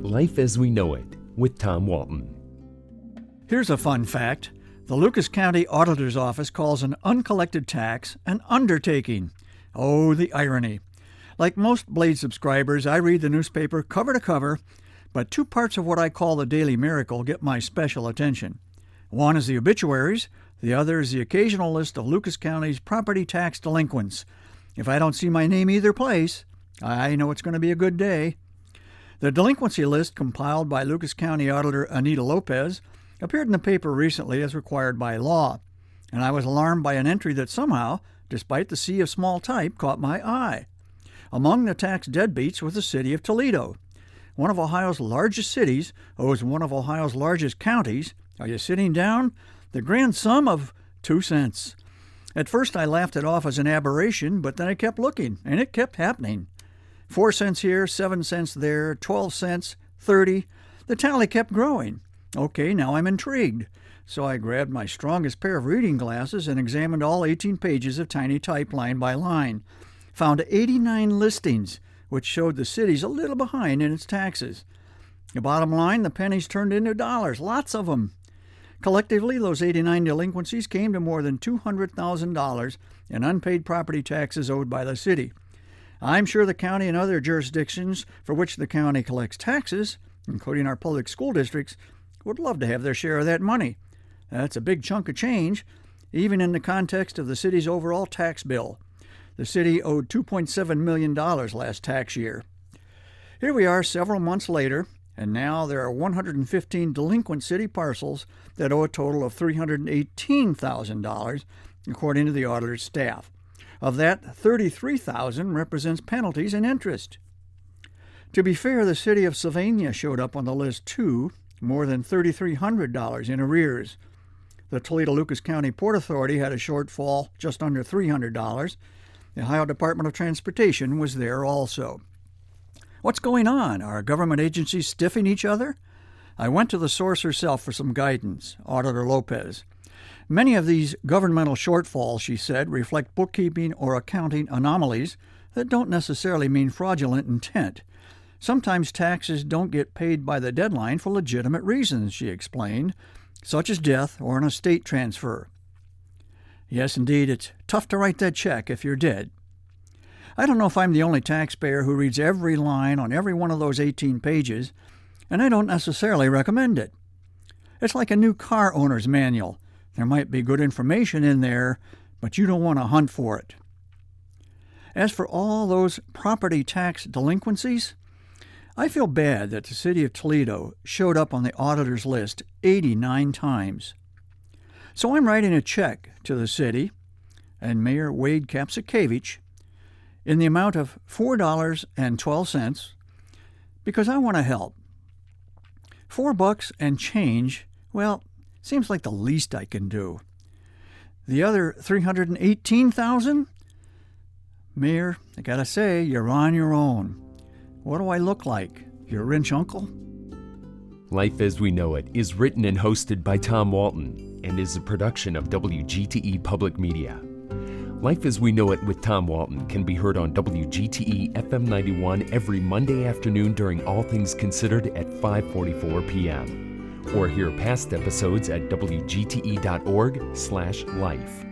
Life as We Know It with Tom Walton. Here's a fun fact. The Lucas County Auditor's Office calls an uncollected tax an undertaking. Oh, the irony. Like most Blade subscribers, I read the newspaper cover to cover, but two parts of what I call the Daily Miracle get my special attention. One is the obituaries, the other is the occasional list of Lucas County's property tax delinquents. If I don't see my name either place, I know it's going to be a good day. The delinquency list, compiled by Lucas County Auditor Anita Lopez, appeared in the paper recently as required by law, and I was alarmed by an entry that somehow, despite the sea of small type, caught my eye. Among the tax deadbeats was the City of Toledo. One of Ohio's largest cities owes one of Ohio's largest counties, are you sitting down? The grand sum of 2 cents. At first I laughed it off as an aberration, but then I kept looking, and it kept happening. 4 cents here, 7 cents there, 12 cents, 30. The tally kept growing. Okay, now I'm intrigued. So I grabbed my strongest pair of reading glasses and examined all 18 pages of tiny type line by line. Found 89 listings, which showed the city's a little behind in its taxes. The bottom line, the pennies turned into dollars, lots of them. Collectively, those 89 delinquencies came to more than $200,000 in unpaid property taxes owed by the city. I'm sure the county and other jurisdictions for which the county collects taxes, including our public school districts, would love to have their share of that money. That's a big chunk of change, even in the context of the city's overall tax bill. The city owed $2.7 million last tax year. Here we are several months later, and now there are 115 delinquent city parcels that owe a total of $318,000, according to the auditor's staff. Of that, $33,000 represents penalties and interest. To be fair, the city of Sylvania showed up on the list too, more than $3,300 in arrears. The Toledo-Lucas County Port Authority had a shortfall just under $300. The Ohio Department of Transportation was there also. What's going on? Are government agencies stiffing each other? I went to the source herself for some guidance, Auditor Lopez. Many of these governmental shortfalls, she said, reflect bookkeeping or accounting anomalies that don't necessarily mean fraudulent intent. Sometimes taxes don't get paid by the deadline for legitimate reasons, she explained, such as death or an estate transfer. Yes, indeed, it's tough to write that check if you're dead. I don't know if I'm the only taxpayer who reads every line on every one of those 18 pages, and I don't necessarily recommend it. It's like a new car owner's manual. There might be good information in there, but you don't want to hunt for it. As for all those property tax delinquencies, I feel bad that the City of Toledo showed up on the auditor's list 89 times. So I'm writing a check to the city and Mayor Wade Kapsakevich in the amount of $4.12 because I want to help. $4 and change, well, seems like the least I can do. The other $318,000? Mayor, I gotta say, you're on your own. What do I look like? Your rich uncle? Life as We Know It is written and hosted by Tom Walton and is a production of WGTE Public Media. Life as We Know It with Tom Walton can be heard on WGTE FM 91 every Monday afternoon during All Things Considered at 5:44 p.m. or hear past episodes at wgte.org/life.